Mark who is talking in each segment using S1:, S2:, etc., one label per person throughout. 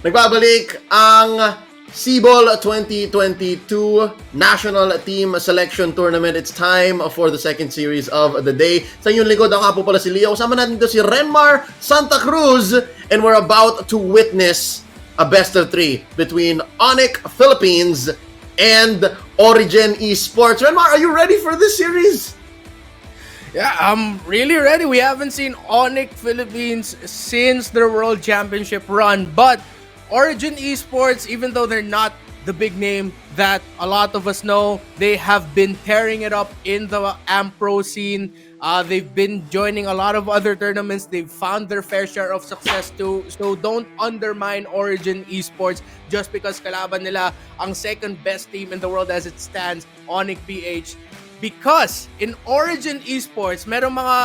S1: Nagbabalik ang SIBOL 2022 National Team Selection Tournament. It's time for the second series of the day. Sa inyong likod, ako nga po pala si Leo. Kasama natin dito si Renmar Santa Cruz. And we're about to witness a best of three between ONIC Philippines and Origen Esports. Renmar, are you ready for this series?
S2: Yeah, I'm really ready. We haven't seen ONIC Philippines since their World Championship run. But Origen Esports, even though they're not the big name that a lot of us know, they have been tearing it up in the AmPro scene. They've been joining a lot of other tournaments. They've found their fair share of success too. So don't undermine Origen Esports just because kalaban nila ang second best team in the world as it stands, ONIC PH. Because in Origen Esports, merong mga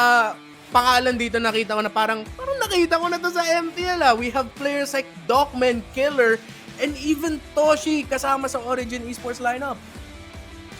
S2: pangalan dito nakita ko na parang nakita ko na to sa MPL. We have players like Dogman, Killer, and even Toshi kasama sa Origen Esports lineup.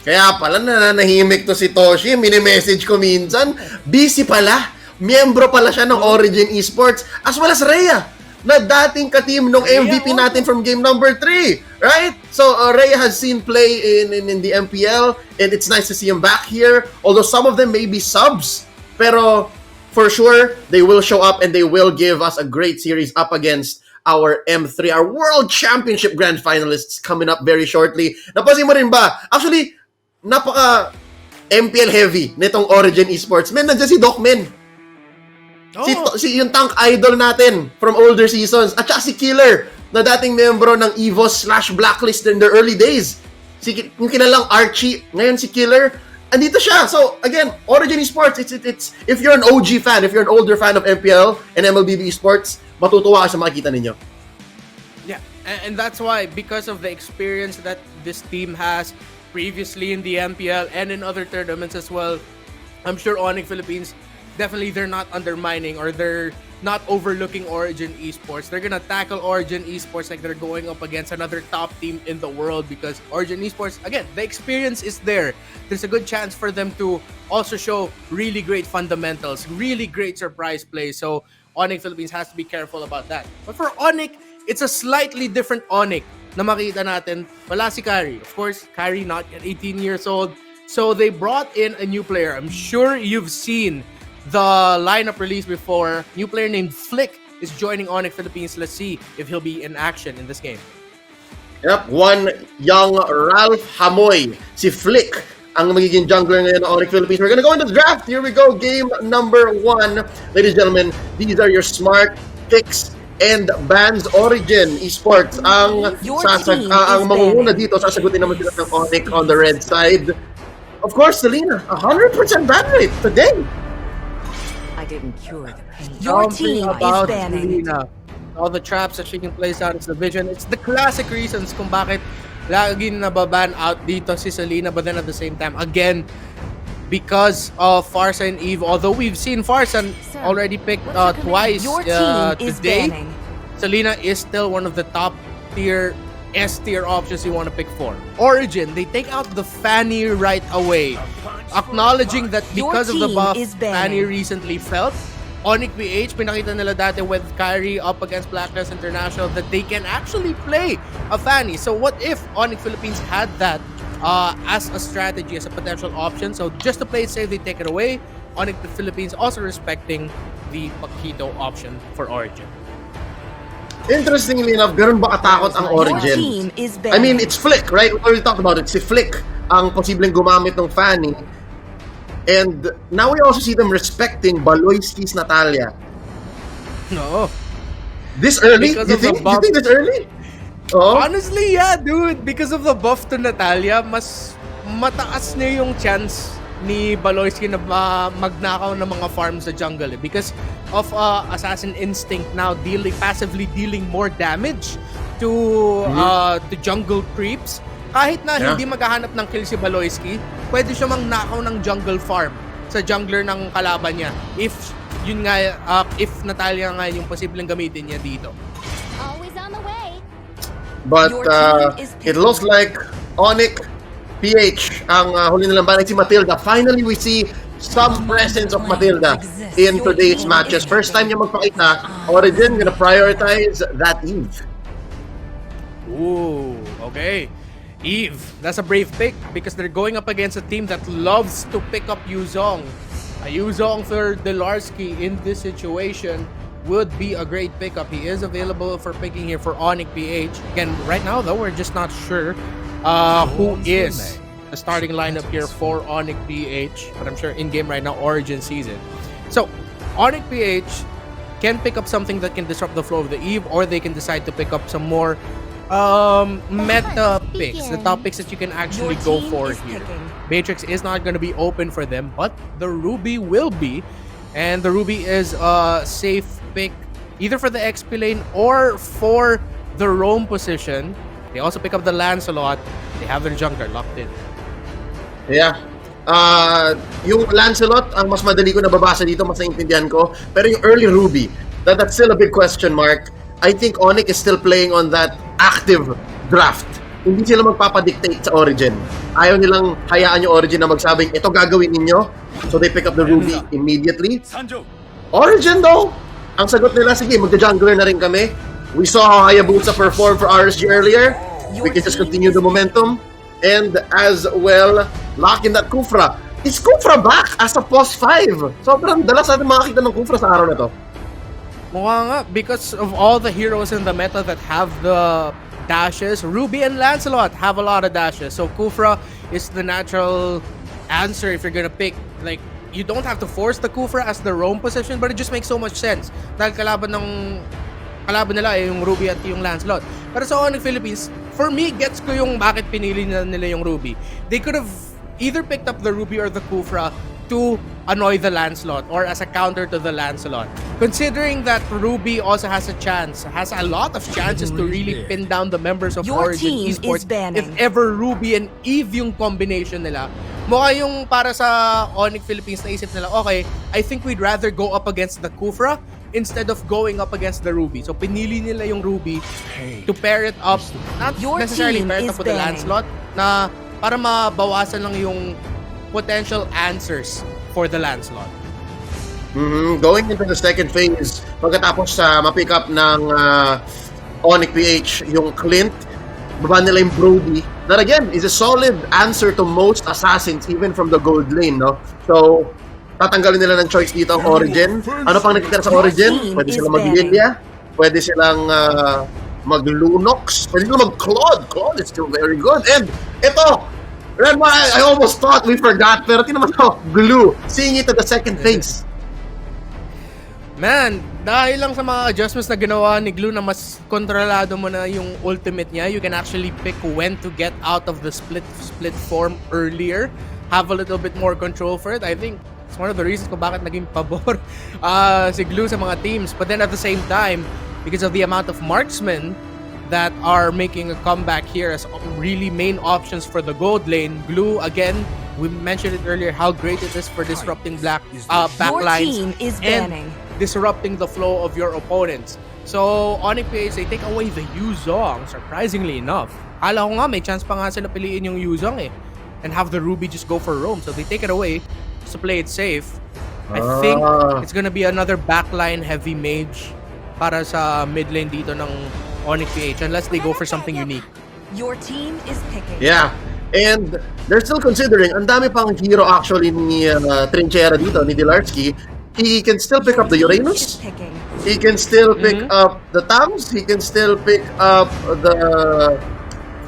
S1: Kaya pala nananahimik to si Toshi. Mini-message ko minsan. Busy pala. Miyembro pala siya ng Origen Esports as well as Rhea, na dating ka-team ng MVP natin from game number 3. Right? So Rhea has seen play in the MPL and it's nice to see him back here. Although some of them may be subs. Pero for sure, they will show up and they will give us a great series up against our M3, our World Championship Grand Finalists coming up very shortly. Napansin mo rin ba? Actually, napaka MPL heavy nitong Origen Esports. Men, nandiyan si Dogman. Si yung tank idol natin from older seasons. At saka si Killer, na dating membro ng EVOS/Blacklist in their early days. Yung kilalang Archie, ngayon si Killer. Andito siya. So, again, Origen Esports, it's if you're an OG fan, if you're an older fan of MPL and MLBB Esports, matutuwa ka sa makikita ninyo.
S2: Yeah, and that's why, because of the experience that this team has previously in the MPL and in other tournaments as well, I'm sure ONIC Philippines, definitely they're not undermining or they're not overlooking Origen Esports. They're gonna tackle Origen Esports like they're going up against another top team in the world because Origen Esports, again, the experience is there. There's a good chance for them to also show really great fundamentals, really great surprise plays. So ONIC Philippines has to be careful about that. But for ONIC, it's a slightly different ONIC na makita natin. Wala si Kari. Of course, Kari not yet 18 years old. So they brought in a new player. I'm sure you've seen the lineup release before. New player named Flick is joining ONIC Philippines. Let's see if he'll be in action in this game.
S1: Yep, one young Ralph Hamoy. Si Flick ang magiging jungler ngayon ng ONIC Philippines. We're gonna go into the draft. Here we go. Game number 1. Ladies and gentlemen, these are your smart picks and bans. Origen Esports ang mangunguna dito. Sasagutin naman sila ng ONIC on the red side. Of course, Selena, 100% ban rate today.
S3: I didn't cure the pain. Your team is banning.
S2: All the traps that she can place out is the vision. It's the classic reasons kung bakit lagi nababan out dito si Selena, but then at the same time, again, because of Farsa and Eve, although we've seen Farsa already picked twice today, Selena is still one of the top tier S-tier options you want to pick for. Origen, they take out the Fanny right away, acknowledging that because of the buff Fanny recently felt, ONIC PH, pinakita nila dati with Kyrie up against Blacklist International that they can actually play a Fanny. So what if ONIC Philippines had that as a strategy, as a potential option? So just to play it safe, they take it away. ONIC Philippines also respecting the Paquito option for Origen.
S1: Interestingly enough, ganun ba katakot ang Origen? I mean, it's Flick, right? We already talked about it. Si Flick ang posibleng gumamit ng Fanny. And now we also see them respecting Baloyski's Natalia.
S2: No.
S1: This early? You think this early?
S2: Oh? Honestly, yeah, dude. Because of the buff to Natalia, mas mataas na yung chance ni Baloyski na magnakaw ng mga farms sa jungle because of Assassin Instinct now passively dealing more damage to the jungle creeps. Kahit na hindi maghahanap ng kill si Baloyski, pwede siya magnakaw ng jungle farm sa jungler ng kalaban niya if yun nga if Natalia nga yung posibleng gamitin niya dito.
S4: Always on the way.
S1: But it looks like ONIC PH ang huli nilang banay si Matilda. Finally, we see some presence of Matilda in today's matches. First time niya magpakita, Origen gonna prioritize that Eve.
S2: Ooh, okay. Eve, that's a brave pick because they're going up against a team that loves to pick up Yuzong. A Yuzong for Delarski in this situation would be a great pickup. He is available for picking here for ONIC PH. Again, right now though, we're just not sure who is the starting lineup here for ONIC PH. But I'm sure in-game right now, Origen sees it. So, ONIC PH can pick up something that can disrupt the flow of the Eve, or they can decide to pick up some more meta picks, the top picks that you can actually go for here. Matrix is not going to be open for them, but the Ruby will be, and the Ruby is a safe pick either for the XP lane or for the roam position. They also pick up the Lancelot. They have their jungler locked in.
S1: Yeah. Yung Lancelot, ang mas madali ko nababasa dito, mas naintindihan ko. Pero yung early Ruby, that's still a big question mark. I think ONIC is still playing on that active draft. Hindi sila magpapadictate sa Origen. Ayaw nilang hayaan yung Origen na magsabing, ito gagawin ninyo. So they pick up the Ruby immediately. Origen though, ang sagot nila, sige, magja-jungler na rin kami. We saw how Hayabusa performed for RSG earlier. We can just continue the momentum. And as well, lock in that Kufra. Is Kufra back as a post 5? Sobrang dalas natin makakita ng Kufra sa araw na to.
S2: Mukha nga, because of all the heroes in the meta that have the dashes, Ruby and Lancelot have a lot of dashes. So Kufra is the natural answer if you're gonna pick. Like, you don't have to force the Kufra as the roam position, but it just makes so much sense. Dahil kalaban nila ay yung Ruby at yung Lancelot. Pero sa ONIC Philippines, for me, gets ko yung bakit pinili nila yung Ruby. They could have either picked up the Ruby or the Kufra to annoy the Lancelot or as a counter to the Lancelot. Considering that Ruby also has a lot of chances to really pin down the members of Origen Esports if ever Ruby and Eve yung combination nila. Mukha yung para sa ONIC Philippines na isip nila, okay, I think we'd rather go up against the Kufra instead of going up against the Ruby. So pinili nila yung Ruby to pair it up, not necessarily pair it up with the Lancelot, na para mabawasan lang yung potential answers for the Lancelot.
S1: Going into the second phase, pagkatapos sa ma-pick up ng ONIC PH, yung Clint, baba nila yung Brody, that again is a solid answer to most assassins even from the gold lane, no? So, tatanggalin nila ng choice dito ang Origen. Ano pang nakikita sa Origen? Pwede silang mag-Lilia, pwede silang mag-Lunox, pwede silang mag-Claude. Claude is still very good. And ito, Redma, I almost thought we forgot, pero tinaman ko, Glue, seeing it to the second phase.
S2: Man, dahil lang sa mga adjustments na ginawa ni Glue na mas kontrolado mo na yung ultimate niya, you can actually pick when to get out of the split form earlier. Have a little bit more control for it. I think it's one of the reasons kung bakit naging pabor si Glue sa mga teams. But then at the same time, because of the amount of marksmen that are making a comeback here as really main options for the gold lane, Glue, again, we mentioned it earlier, how great it is for disrupting backlines and disrupting the flow of your opponents. So, ONIC PH, they take away the Yuzong, surprisingly enough. Kala ko nga, may chance pa nga sila piliin yung Yuzong and have the Ruby just go for roam. So, they take it away just to play it safe. I think it's gonna be another backline heavy mage para sa mid lane dito ng ONIC PH unless they go for something unique.
S3: Your team is picking.
S1: Yeah. And they're still considering, ang dami pang hero actually ni Trinchera dito, ni Delarski. He can still pick up the Uranus. He can still pick up the Tams. He can still pick up the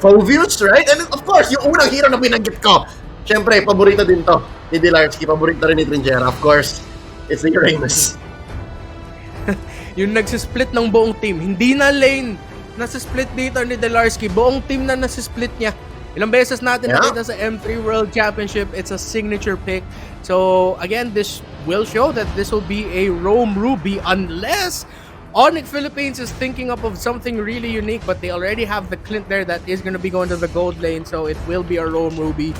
S1: Fovius, right? And of course, yung unang hero na binanggit ko, syempre, paborito din to ni Delarski. Paborito rin ni Trinchera. Of course, it's the Uranus.
S2: Yung nagsisplit ng buong team. Hindi na lane. Nasa-split dito ni Delarski. Buong team na nasa-split niya. Ilang beses natin nakita sa M3 World Championship. It's a signature pick. So, again, this will show that this will be a roam Ruby unless ONIC Philippines is thinking up of something really unique, but they already have the Clint there that is going to be going to the gold lane. So, it will be a roam Ruby.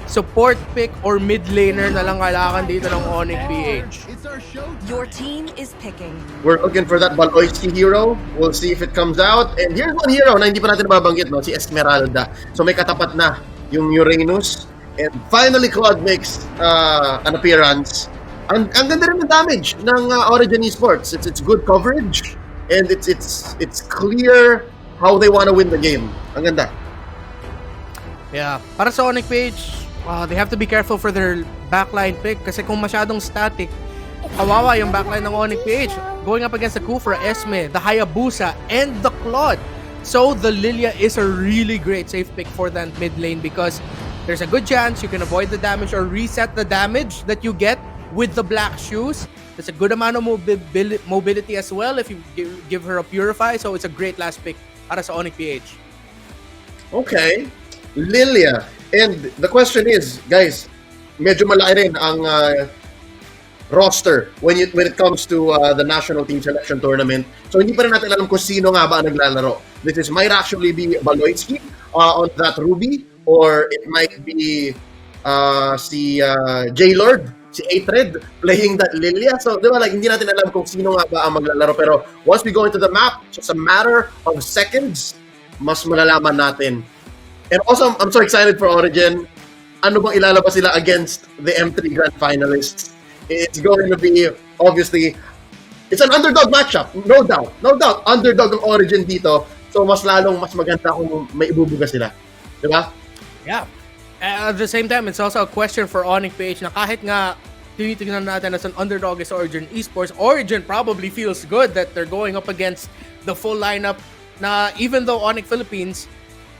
S2: Support pick or mid laner na lang kailangan dito ng ONIC PH.
S3: Your team is picking.
S1: We're looking for that Baloyski hero. We'll see if it comes out. And here's one hero na hindi pa natin nababanggit, no? Si Esmeralda. So may katapat na yung Uranus. And finally, Claude makes an appearance. Ang ganda rin ng damage ng Origen Esports. It's good coverage. And it's clear how they want to win the game. Ang ganda.
S2: Yeah. Para sa ONIC page, they have to be careful for their backline pick kasi kung masyadong static, kawawa yung backline ng ONIC PH. Going up against the Kufra, Esme, the Hayabusa, and the Claude. So the Lilia is a really great safe pick for that mid lane because there's a good chance you can avoid the damage or reset the damage that you get with the black shoes. There's a good amount of mobility as well if you give her a Purify. So it's a great last pick para sa ONIC PH.
S1: Okay. Lilia. And the question is, guys, medyo malaki rin ang roster when it comes to the national team selection tournament. So hindi pa rin natin alam kung sino nga ba ang naglalaro. This might actually be Baloyski on that Ruby, or it might be si J-Lord, si Atred playing that Lilia. So di ba, like, hindi natin alam kung sino nga ba ang maglalaro. Pero once we go into the map, it's a matter of seconds, mas malalaman natin. And also, I'm so excited for Origen. Ano bang ilalabas sila against the M3 Grand Finalists? It's going to be, obviously, it's an underdog matchup. No doubt. No doubt. Underdog ang Origen dito. So, mas maganda kung may ibubuga sila. Diba?
S2: Yeah. At the same time, it's also a question for ONIC PH na kahit nga tinitingnan natin as an underdog is Origen Esports, Origen probably feels good that they're going up against the full lineup na even though ONIC Philippines,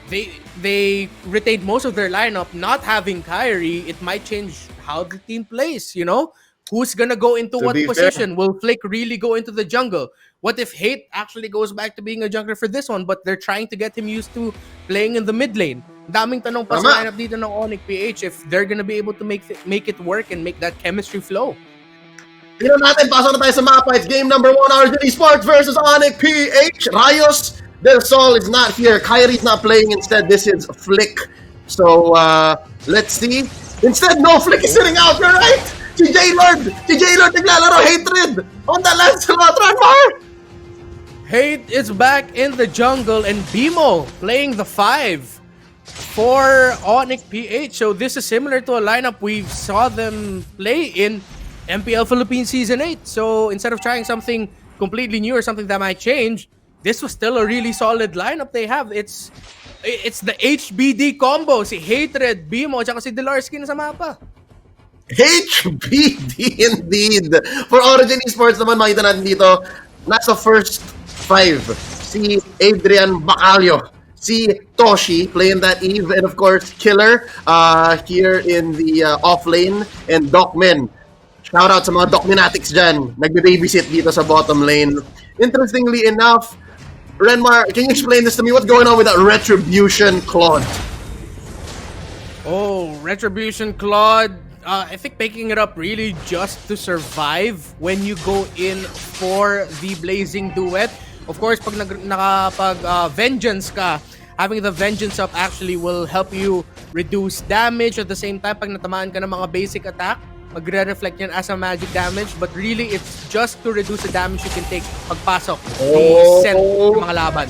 S2: they retained most of their lineup. Not having Kyrie, it might change how the team plays, you know? Who's gonna go into what position? Will Flick really go into the jungle? What if Hate actually goes back to being a jungler for this one, but they're trying to get him used to playing in the mid lane? Daming tanong pa sa lineup dito ng ONIC PH if they're gonna be able to make it work and make that chemistry flow.
S1: Tingnan natin, pasok na tayo sa mapa. It's game number 1, Origen Esports versus ONIC PH. Rayos Del Sol is not here. Kyrie's not playing. Instead, this is Flick. So, let's see. Instead, no, Flick is sitting out. You're right. Si J-Lord naglalaro. Hatred on the Lancelot. Ranmar.
S2: Hate is back in the jungle and Bimo playing the 5 for ONIC PH. So this is similar to a lineup we saw them play in MPL Philippines Season 8. So instead of trying something completely new or something that might change, this was still a really solid lineup they have. It's the HBD combo. Si Hatred, Bimo, at si Delarski na sa mapa.
S1: HBD indeed. For Origen Esports naman, makita natin dito, nasa first 5. Si Adrian Bacalio, si Toshi playing that Eve, and of course, Killer here in the off lane, and Docmen. Shout out sa mga Docmenatics dyan. Nagbe-babysit dito sa bottom lane. Interestingly enough, Renmar, can you explain this to me? What's going on with that Retribution Claude?
S2: Oh, Retribution Claude. I think picking it up really just to survive when you go in for the Blazing Duet. Of course, pag Vengeance ka, having the Vengeance up actually will help you reduce damage. At the same time, pag natamaan ka ng mga basic attack, magre-reflect yan as a magic damage, but really it's just to reduce the damage you can take pagpasok the set ng mga laban.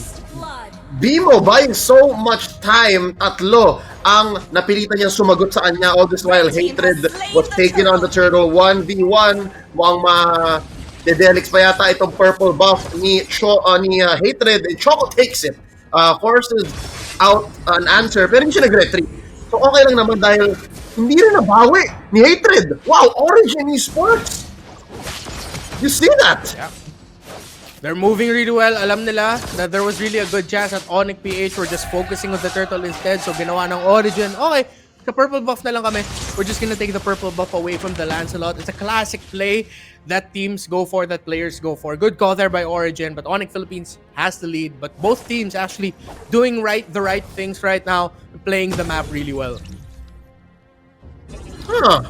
S1: Bimo buying so much time, tatlo ang napilitan niyang sumagot sa kanya. All this while, Hatred was taking on the turtle 1v1. Mukhang ma-dedelix pa yata itong purple buff ni Hatred, and Choco takes it. Forces out an answer, pero hindi siya nag-retreat. So okay lang naman dahil hindi rin nabawi ni Hatred. Wow, Origen Esports! You see that?
S2: Yeah. They're moving really well. Alam nila that there was really a good chance at ONIC PH. We're just focusing on the turtle instead. So ginawa ng Origen. Okay, the purple buff na lang kami. We're just gonna take the purple buff away from the Lancelot. It's a classic play that teams go for, that players go for. Good call there by Origen, but ONIC Philippines has the lead. But both teams actually doing the right things right now, playing the map really well.
S1: Huh.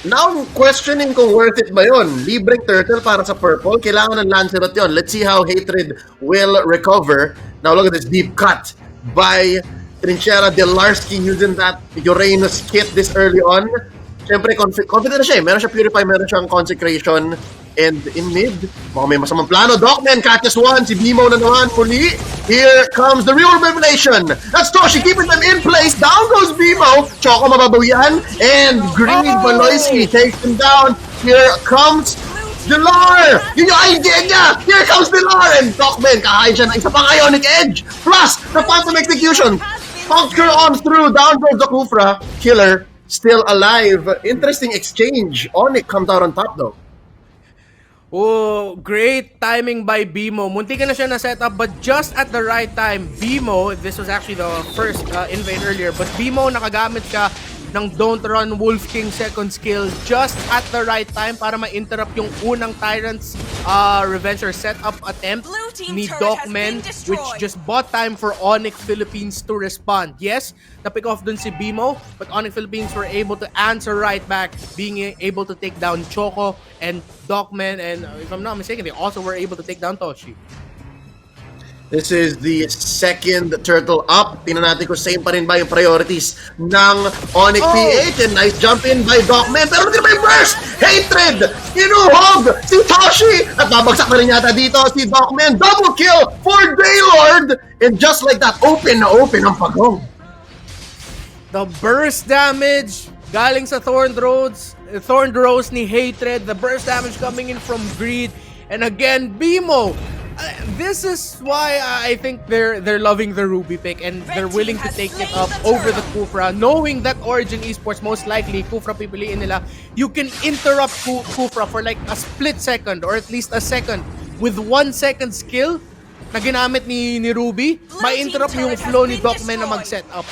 S1: Now I'm questioning kung worth it ba yun. Libreng turtle para sa purple. Kailangan ng Lancelot yun. Let's see how Hatred will recover. Now look at this deep cut by Trinchera Delarski using that Uranus kit this early on. Siyempre, confident na siya eh. Meron siya Purify, meron siyang Consecration. And in mid, mukhang may masamang plano. Docman catches one. Si Bimo na naman muli. Here comes the real revelation. That's Toshi keeping them in place. Down goes Bimo. Choco mababawian. And Green Baloyski takes him down. Here comes Delar! Yun yung idea niya! Here comes Delar! And Dogman, kakain siya ng isa pang Ionic Edge! Plus, the Phantom Execution! Conquer on through, down goes the Kufra. Killer, still alive. Interesting exchange. ONIC comes out on top though.
S2: Oh, great timing by Bimo. Munti ka na siya na-set up, but just at the right time, Bimo, this was actually the first invade earlier, but Bimo nakagamit siya ng Don't Run Wolf King second skill just at the right time para ma-interrupt yung unang Tyrant's revenge or setup attempt ni Docmen, which just bought time for ONIC Philippines to respond. Yes, na-pick off dun si Bimo, but ONIC Philippines were able to answer right back, being able to take down Choco and Docmen, and if I'm not mistaken, they also were able to take down Toshi.
S1: This is the second turtle up. Tingnan natin kung same pa rin ba yung priorities ng ONIC PH. And nice jump in by Docman. Pero hindi ba yung burst? Hatred! Inuhog si Toshi! At babagsak na rin yata dito si Docman. Double kill for Daylord! And just like that, open na open ang pagong.
S2: The burst damage galing sa Thorned Rose ni Hatred. The burst damage coming in from Greed. And again, Bimo. This is why I think they're loving the Ruby pick and they're willing to take it up over the Kufra, knowing that Origen Esports most likely Kufra pipiliin nila. You can interrupt Kufra for like a split second or at least a second with 1 second skill na ginamit ni Ruby. Ma-interrupt mo yung flow ni Docman na mag-set up.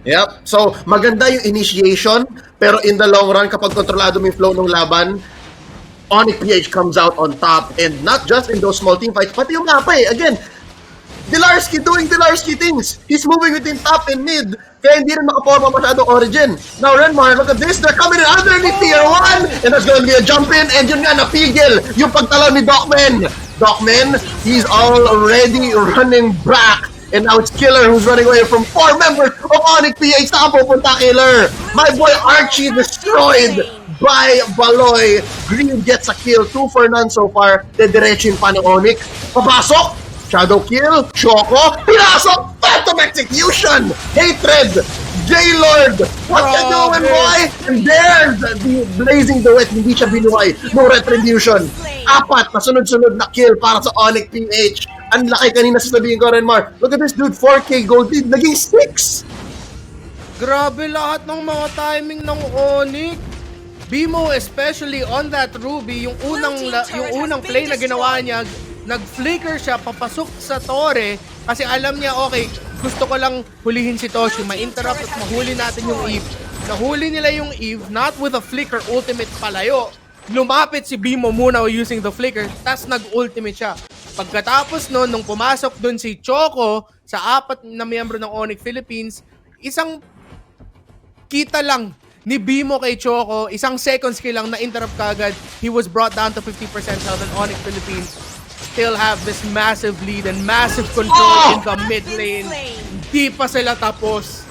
S1: Yep. So, maganda yung initiation, pero in the long run, kapag kontrolado mo yung flow ng laban, ONIC PH comes out on top, and not just in those small team fights, pati yung mapa eh. Again, Delarski doing Delarski things. He's moving between top and mid, kaya hindi rin makaporma masyado Origen. Now, Renmar, look at this. They're coming in underneath tier 1, and there's going to be a jump in, and yun nga, napigil yung pagtalaw ni Docman. Docman, he's already running back. And now it's Killer who's running away from 4 members of ONIC PH. Saan pupunta, Killer? My boy Archie destroyed by Baloy. Green gets a kill. 2 for none so far. Dediretsin pa ng ONIC. Papasok. Shadow kill. Choco. Pinasok. Phantom execution. Hatred. J-Lord. What you doing, boy? And there's the Blazing Duet. Hindi siya binuhay. No retribution. 4 na sunod-sunod na kill para sa ONIC PH. Ang laki kanina sasabihin ko, Renmar. Look at this dude. 4K gold lead. Naging 6.
S2: Grabe lahat ng mga timing ng ONIC. Bimo, especially on that Ruby, yung unang play na ginawa niya, nag-flicker siya papasok sa Torre kasi alam niya, okay, gusto ko lang hulihin si Toshi, ma-interrupt at mahuli natin yung Eve. Nahuli nila yung Eve, not with a flicker ultimate palayo. Lumapit si Bimo muna using the flicker, tas nag-ultimate siya. Pagkatapos nun, nung pumasok dun si Choco sa 4 na miyembro ng ONIC Philippines, isang kita lang ni Bimo kay Choco, isang second skill lang na-interrupt kagad. He was brought down to 50% health, and ONIC Philippines still have this massive lead and massive control in the mid lane. Hindi pa sila tapos.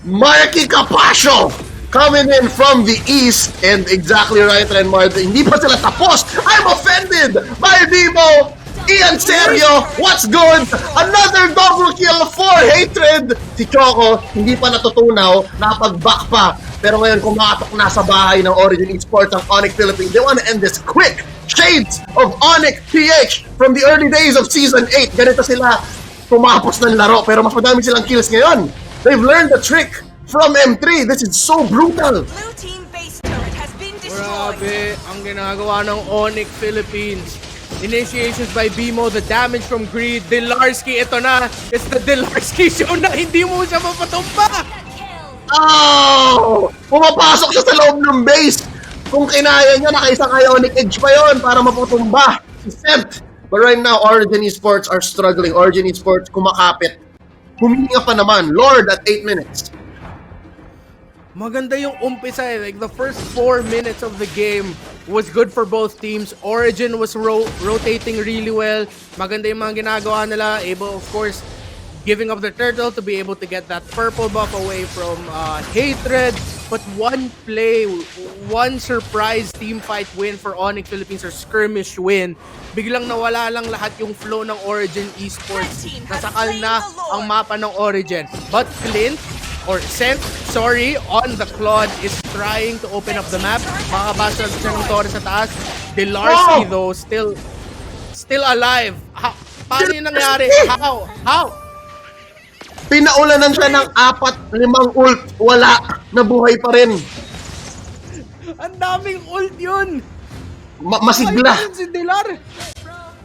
S1: Marky Capascio coming in from the east, and exactly right, Renmar, hindi pa sila tapos. I'm offended by Bimo. Ian Serio, what's good? Another double kill for Hatred. Si Choco, hindi pa natutunaw, napag-back pa. Pero ngayon, kumatok na sa bahay ng Origen Esports ang ONIC Philippines. They want to end this quick. Shades of ONIC PH from the early days of Season 8. Ganito sila tumapos ng laro, pero mas madami silang kills ngayon. They've learned the trick from M3. This is so brutal.
S3: Blue team base turret has been destroyed.
S2: Grabe ang ginagawa ng ONIC Philippines. Initiations by Bimo, the damage from Greed, Delarski, ito na. It's the Delarski show na hindi mo siya mapatumba.
S1: Oh! Pumapasok siya sa loob ng base. Kung kinaya niya, nakaisang Ionic Edge pa yon para mapatumba. Except, but right now, Origen Esports are struggling. Origen Esports kumakapit. Humihinga pa naman. Lord at 8 minutes.
S2: Maganda yung umpisa eh. Like the first 4 minutes of the game was good for both teams. Origen was rotating really well. Maganda yung mga ginagawa nila. Able, of course, giving up the turtle to be able to get that purple buff away from Hatred. But one play, one surprise team fight win for ONIC Philippines or skirmish win. Biglang nawala lang lahat yung flow ng Origen Esports. Nasakal na ang mapa ng Origen. But Clint, or sent, sorry, on the Claude is trying to open up the map. Makabasa siya ng Torres sa taas. Delarski though, still alive. Paano yung nangyari? How?
S1: Pinaulanan siya ng 4-5 ult. Wala. Nabuhay pa rin.
S2: Ang daming ult yun.
S1: Masigla.
S2: Ay, si Delar.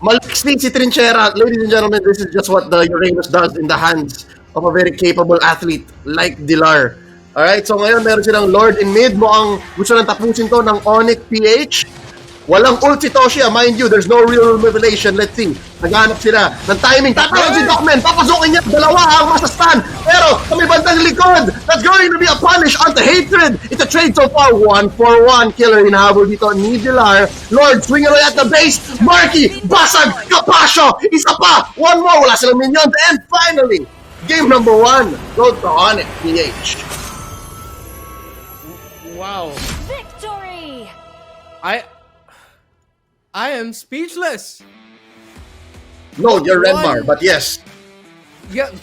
S1: Maliksi si Trinchera. Ladies and gentlemen, this is just what the Uranus does in the hands of a very capable athlete like Delar. Alright, so ngayon meron silang Lord in mid. Mukhang gusto nang tapusin to ng ONIC PH. Walang ult si Toshi, mind you, there's no real revelation. Let's see. Naghanap sila ng timing. Tatawag si Docman. Papasukin niya. Dalawa ang masastan. Pero sa may bandang likod, that's going to be a punish onto Hatred. It's a trade so far. 1-for-1 killer hinahabol dito ni Delar. Lord swinging away at the base. Marky, basag, Capascio. Isa pa. One more. Wala silang minions. And finally, game number 1 goes to ONIC PH.
S2: Wow.
S4: Victory!
S2: I am speechless.
S1: No, you're Renmar, but yes.
S2: Yeah.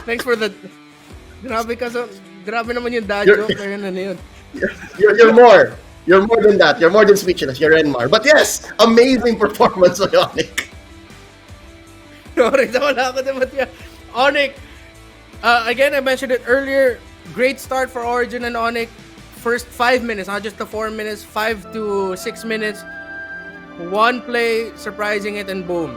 S2: Thanks for the... Grabe naman yung dad joke. Yun.
S1: You're more. You're more than that. You're more than speechless. You're Renmar. But yes, amazing performance by ONIC.
S2: Sorry, wala ako naman yan. ONIC, again, I mentioned it earlier. Great start for Origen and ONIC. First 5 minutes, not just the 4 minutes, 5 to 6 minutes. One play, surprising it, and boom.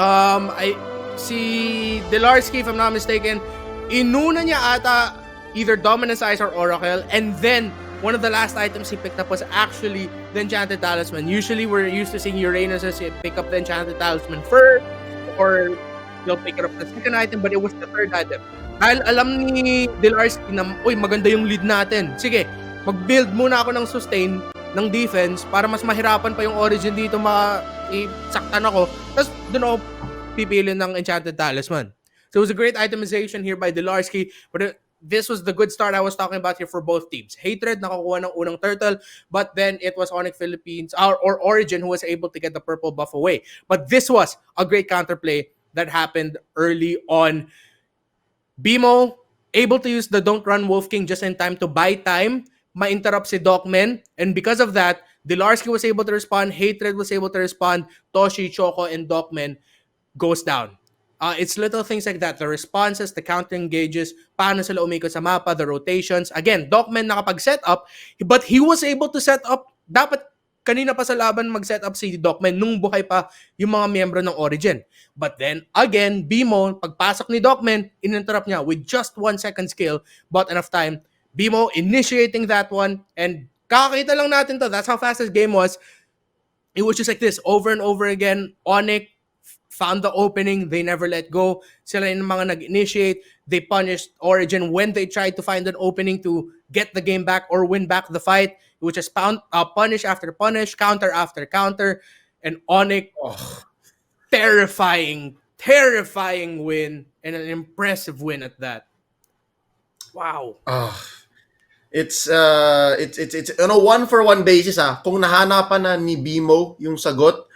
S2: I see Delarski, if I'm not mistaken, inuna niya ata either Dominance Eyes or Oracle, and then one of the last items he picked up was actually the Enchanted Talisman. Usually, we're used to seeing Uranus as pick up the Enchanted Talisman first, or they'll pick up the second item, but it was the third item. Dahil alam ni Delarski na, uy, maganda yung lead natin. Sige, mag-build muna ako ng sustain, ng defense, para mas mahirapan pa yung Origen dito saktan ako. Tapos doon ako pipili ng Enchanted Talisman. So it was a great itemization here by Delarski, but this was the good start I was talking about here for both teams. Hatred nakakuha ng unang turtle, but then it was ONIC Philippines, or Origen, who was able to get the purple buff away. But this was a great counterplay that happened early on. BMO, able to use the Don't Run Wolf King just in time to buy time, ma-interrupt si Docmen, and because of that, Delarski was able to respond, Hatred was able to respond, Toshi, Choco, and Docmen goes down. It's little things like that, the responses, the counter engages, paano sila umikot sa mapa, the rotations. Again, Docmen nakapag-set up, but he was able to set up, dapat kanina pa sa laban mag-set up si Docmen nung buhay pa yung mga miyembro ng Origen. But then, again, BMO, pagpasok ni Docmen, in-interrupt niya with just 1 second skill, bought enough time. BMO initiating that one, and kakakita lang natin to. That's how fast this game was. It was just like this, over and over again. ONIC found the opening, they never let go. Sila yung mga nag-initiate, they punished Origen when they tried to find an opening to get the game back or win back the fight, which is punish after punish, counter after counter, and ONIC, terrifying win, and an impressive win at that. Wow.
S1: It's on a 1-for-1 basis kung nahanapan na ni BMO yung sagot,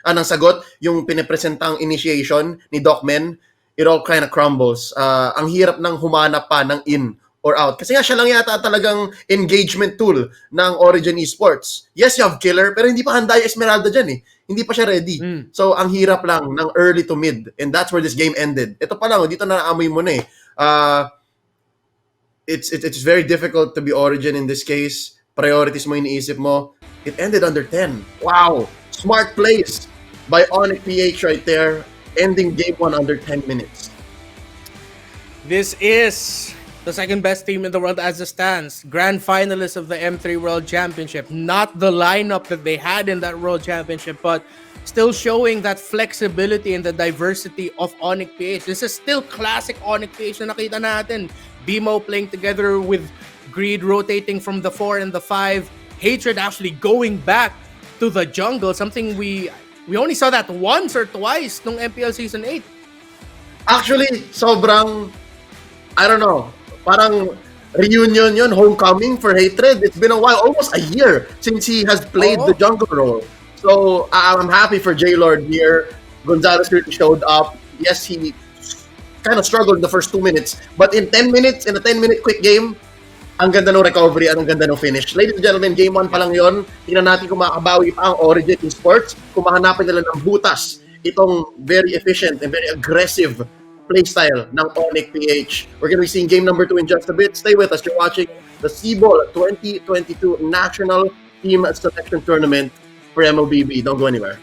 S1: yung pinipresentang initiation ni Docmen, it all kind of crumbles. Ang hirap nang humanap pa ng in or out. Kasi nga siya lang yata talagang engagement tool ng Origen Esports. Yes, you have killer, pero hindi pa handa yung Esmeralda dyan eh. Hindi pa siya ready. So, ang hirap lang ng early to mid. And that's where this game ended. Ito pa lang, dito na naamoy mo na eh. It's very difficult to be Origen in this case. Priorities mo, iniisip mo. It ended under 10. Wow! Smart plays by ONIC PH right there. Ending game 1 under 10 minutes.
S2: This is the second best team in the world as it stands. Grand finalists of the M3 World Championship. Not the lineup that they had in that World Championship, but still showing that flexibility and the diversity of ONIC PH. This is still classic ONIC PH na nakita natin. BMO playing together with Greed, rotating from the 4 and the 5. Hatred actually going back to the jungle, something we only saw that once or twice nung MPL Season 8.
S1: Actually, sobrang, I don't know, parang reunion yun, homecoming for Hatred. It's been a while, almost a year since he has played the jungle role. So, I'm happy for J-Lord here. Gonzalez really showed up. Yes, he kind of struggled in the first 2 minutes. But in 10 minutes, in a 10-minute quick game, ang ganda ng recovery at ang ganda ng finish. Ladies and gentlemen, game 1 pa lang yon. Tingnan natin kung makabawi pa ang Origen Esports, kung mahanapin nila ng butas itong very efficient and very aggressive playstyle ng ONIC PH. We're gonna be seeing game number 2 in just a bit. Stay with us. You're watching the SIBOL 2022 National Team Selection Tournament for MLBB. Don't go anywhere.